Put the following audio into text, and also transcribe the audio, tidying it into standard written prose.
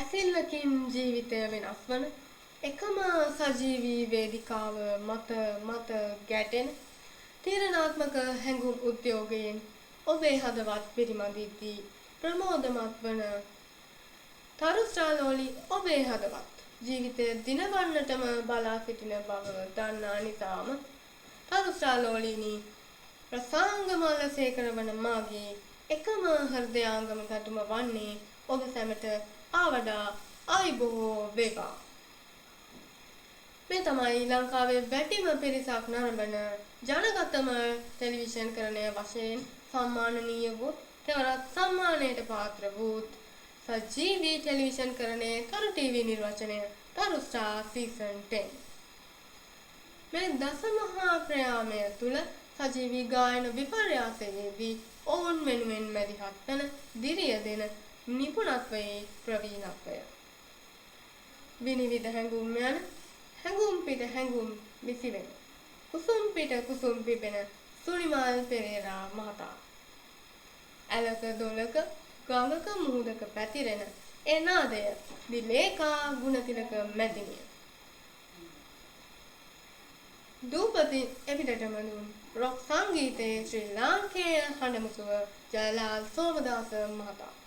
ඇසිල්ලකින් ජීවිතය වෙනස් වන එකම සජීවී වේදිකාව මත ගැටෙන තීරණාත්මක හැඟුම් උද්‍යෝගයෙන් ඔබේ හදවත් පිරිමදිද්දී ප්‍රමෝදමත් වන තරුස්රාලෝලි ඔබේ හදවත් ජීවිතය දිනවන්නටම බලා සිටින බව දන්නා නිසාම තරුස්රාලෝලිනි ප්‍රසංගමල සේකරවන මාගේ එකම හෘදයාංගම ගැටුම වන්නේ ඔබ සැමට ආවඩා ආයිබෝ වේවා. මේ තමයි ලංකාවේ වැඩිම පිරිසක් නරඹන ජනගතම ටෙලිවිෂන් කරණය වශයෙන් සම්මානනීය වූ තවරත් සම්මානයට පාත්‍ර වූ සජීවී ටෙලිවිෂන් කරණයේ තරු ටීවී නිර්වචනය තරු ස්ටාර් සීසන් 10. මේ දසමහා ප්‍රයාමය තුල සජීවී ගායන විපර්යාසයේදී ඔවුන් වෙනුවෙන් මැදිහත් වන දිරිය දෙන නිපුණත්වයේ ප්‍රවීණත්වය විනිවිද හැඟුම් යන හැඟුම් පිට හැඟුම් විසිවෙන කුසුම් පිට කුසුම් පිපෙන සුනිමල් පෙරේරා මහතා ඇලක දොලක ගඟක මුහුදක පැතිරෙන ඒ නාදය දිලේකා ගුණතිලක මැදිනිය දූපති එපිටටම දුන් රොක් සංගීතයේ ශ්‍රී ලාංකේය හඬමුසුව ජයලාල් සෝමදාස මහතා